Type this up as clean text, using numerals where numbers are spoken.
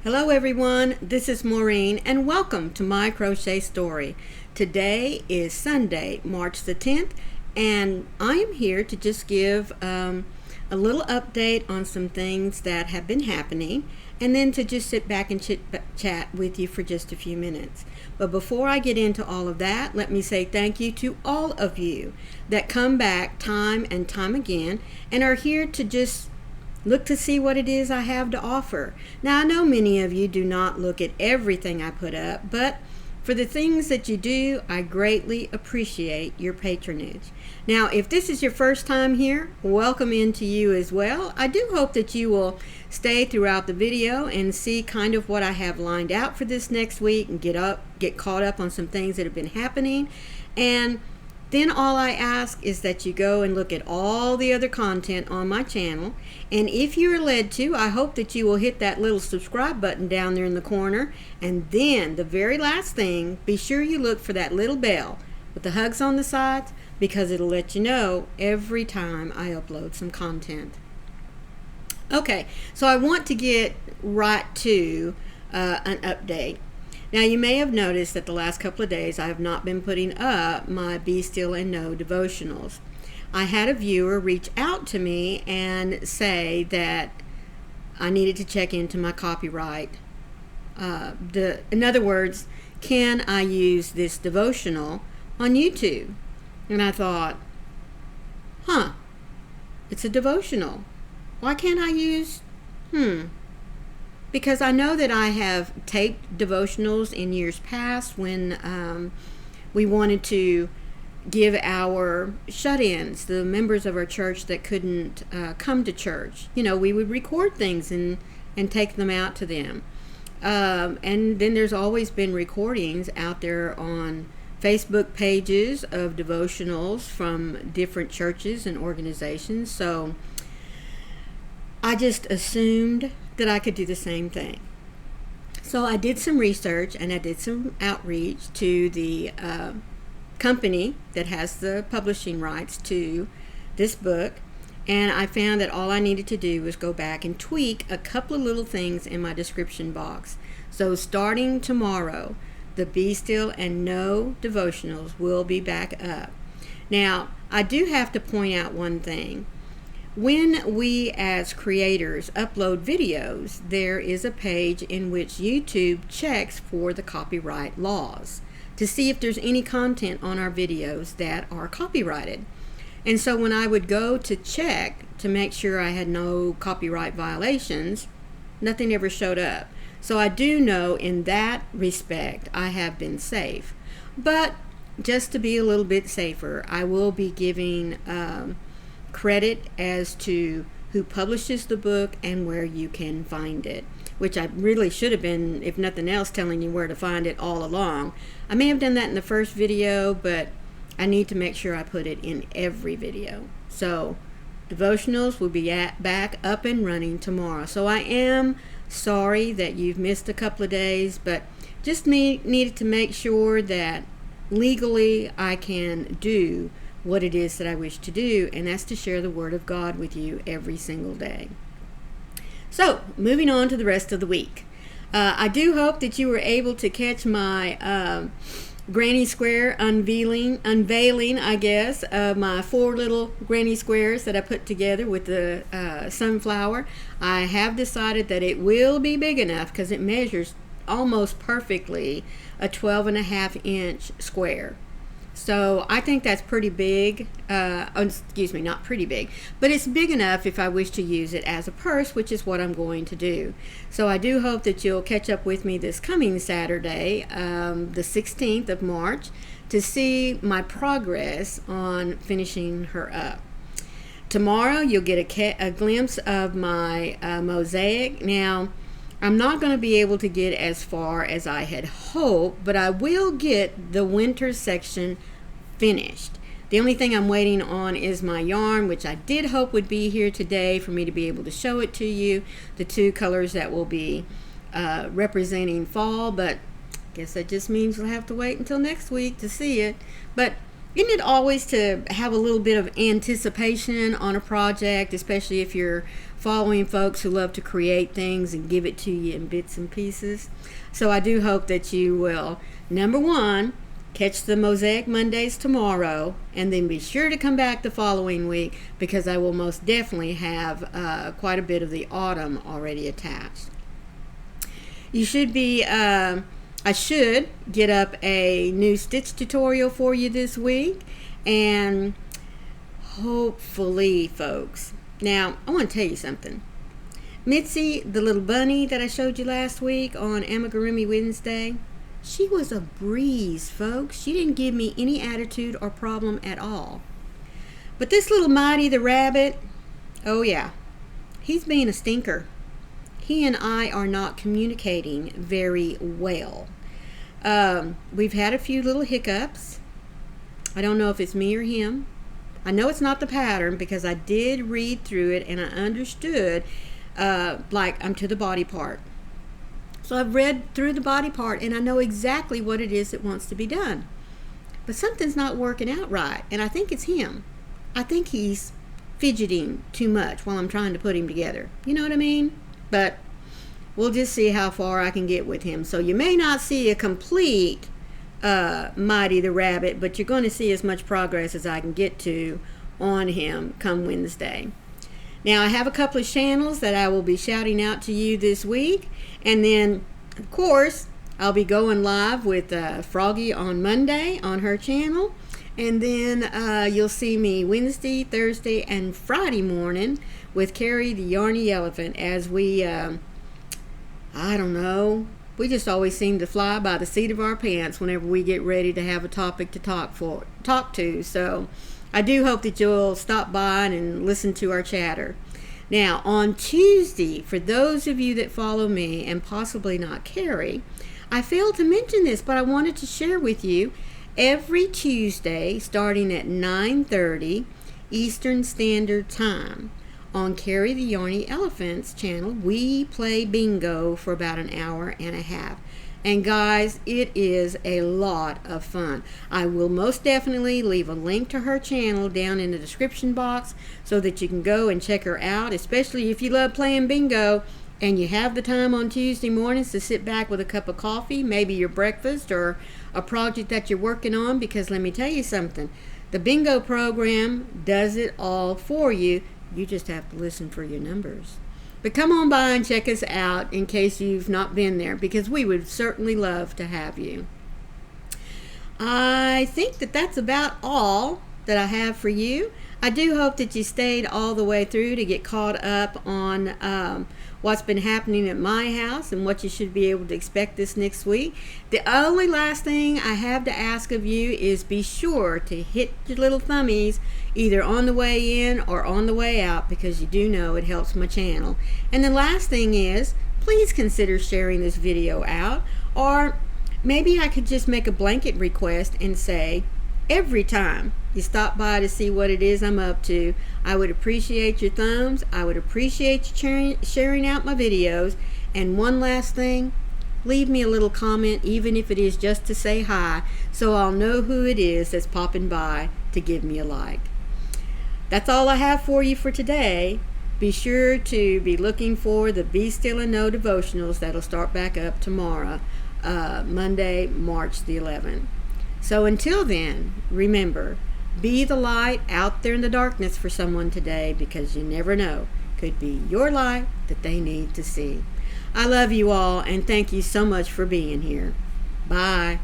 Hello everyone, this is Maureen and welcome to My Crochet Story. Today is Sunday, March the 10th, and I am here to just give a little update on some things that have been happening and then to just sit back and chat with you for just a few minutes. But before I get into all of that, let me say thank you to all of you that come back time and time again and are here to just look to see what it is I have to offer. Now, I know many of you do not look at everything I put up, but for the things that you do, I greatly appreciate your patronage. Now, if this is your first time here, welcome into you as well. I do hope that you will stay throughout the video and see kind of what I have lined out for this next week and get caught up on some things that have been happening. And then all I ask is that you go and look at all the other content on my channel. And if you're led to, I hope that you will hit that little subscribe button down there in the corner. And then the very last thing, be sure you look for that little bell with the hugs on the sides, because it'll let you know every time I upload some content. Okay, so I want to get right to an update. Now, you may have noticed that the last couple of days I have not been putting up my Be Still and Know devotionals. I had a viewer reach out to me and say that I needed to check into my copyright. In other words, can I use this devotional on YouTube? And I thought, it's a devotional. Why can't I use, Because I know that I have taped devotionals in years past when we wanted to give our shut-ins, the members of our church that couldn't come to church. You know, we would record things and take them out to them. And then there's always been recordings out there on Facebook pages of devotionals from different churches and organizations. So I just assumed that I could do the same thing. So I did some research and I did some outreach to the company that has the publishing rights to this book, and I found that all I needed to do was go back and tweak a couple of little things in my description box. So starting tomorrow, the Be Still and Know devotionals will be back up. Now, I do have to point out one thing. When we as creators upload videos, there is a page in which YouTube checks for the copyright laws to see if there's any content on our videos that are copyrighted. And so when I would go to check to make sure I had no copyright violations, nothing ever showed up. So I do know in that respect I have been safe. But just to be a little bit safer, I will be giving credit as to who publishes the book and where you can find it, which I really should have been, if nothing else, telling you where to find it all along. I may have done that in the first video, but I need to make sure I put it in every video. So devotionals will be back up and running tomorrow. So I am sorry that you've missed a couple of days, but just needed to make sure that legally I can do what it is that I wish to do, and that's to share the Word of God with you every single day. So, moving on to the rest of the week. I do hope that you were able to catch my granny square unveiling, I guess, of my 4 little granny squares that I put together with the sunflower. I have decided that it will be big enough because it measures almost perfectly a 12.5-inch square. So I think that's pretty big. Not pretty big, but it's big enough if I wish to use it as a purse, which is what I'm going to do. So I do hope that you'll catch up with me this coming Saturday, the 16th of March, to see my progress on finishing her up. Tomorrow you'll get a glimpse of my mosaic. Now, I'm not going to be able to get as far as I had hoped, but I will get the winter section finished. The only thing I'm waiting on is my yarn, which I did hope would be here today for me to be able to show it to you, the 2 colors that will be representing fall, but I guess that just means we'll have to wait until next week to see it. But isn't it always to have a little bit of anticipation on a project, especially if you're following folks who love to create things and give it to you in bits and pieces. So I do hope that you will, number one, catch the Mosaic Mondays tomorrow, and then be sure to come back the following week, because I will most definitely have quite a bit of the autumn already attached. You should be, I should get up a new stitch tutorial for you this week, and hopefully, folks. Now, I want to tell you something. Mitzi, the little bunny that I showed you last week on Amigurumi Wednesday, she was a breeze, folks. She didn't give me any attitude or problem at all. But this little Mighty the rabbit, oh yeah, he's being a stinker. He and I are not communicating very well. We've had a few little hiccups. I don't know if it's me or him. I know it's not the pattern, because I did read through it and I understood, like I'm to the body part. So I've read through the body part and I know exactly what it is that wants to be done. But something's not working out right, and I think it's him. I think he's fidgeting too much while I'm trying to put him together. You know what I mean? But we'll just see how far I can get with him. So you may not see a complete Mighty the rabbit, but you're going to see as much progress as I can get to on him come Wednesday. Now, I have a couple of channels that I will be shouting out to you this week, and then of course I'll be going live with Froggy on Monday on her channel, and then you'll see me Wednesday, Thursday, and Friday morning with KERI the Yarny Elephant, as we I don't know, we just always seem to fly by the seat of our pants whenever we get ready to have a topic to talk to. So I do hope that you'll stop by and listen to our chatter. Now, on Tuesday, for those of you that follow me and possibly not KERI, I failed to mention this, but I wanted to share with you, every Tuesday starting at 9:30 Eastern Standard Time on KERI the Yarny Elephant's channel, we play bingo for about an hour and a half. And guys, it is a lot of fun. I will most definitely leave a link to her channel down in the description box so that you can go and check her out, especially if you love playing bingo and you have the time on Tuesday mornings to sit back with a cup of coffee, maybe your breakfast or a project that you're working on, because let me tell you something, the bingo program does it all for you. You just have to listen for your numbers. But come on by and check us out in case you've not been there, because we would certainly love to have you. I think that that's about all that I have for you. I do hope that you stayed all the way through to get caught up on what's been happening at my house and what you should be able to expect this next week. The only last thing I have to ask of you is be sure to hit your little thummies either on the way in or on the way out, because you do know it helps my channel. And the last thing is, please consider sharing this video out, or maybe I could just make a blanket request and say, every time you stop by to see what it is I'm up to, I would appreciate your thumbs. I would appreciate you sharing out my videos. And one last thing, leave me a little comment, even if it is just to say hi, so I'll know who it is that's popping by to give me a like. That's all I have for you for today. Be sure to be looking for the Be Still and Know devotionals that'll start back up tomorrow, Monday, March the 11th. So until then, remember, be the light out there in the darkness for someone today, because you never know, could be your light that they need to see. I love you all, and thank you so much for being here. Bye.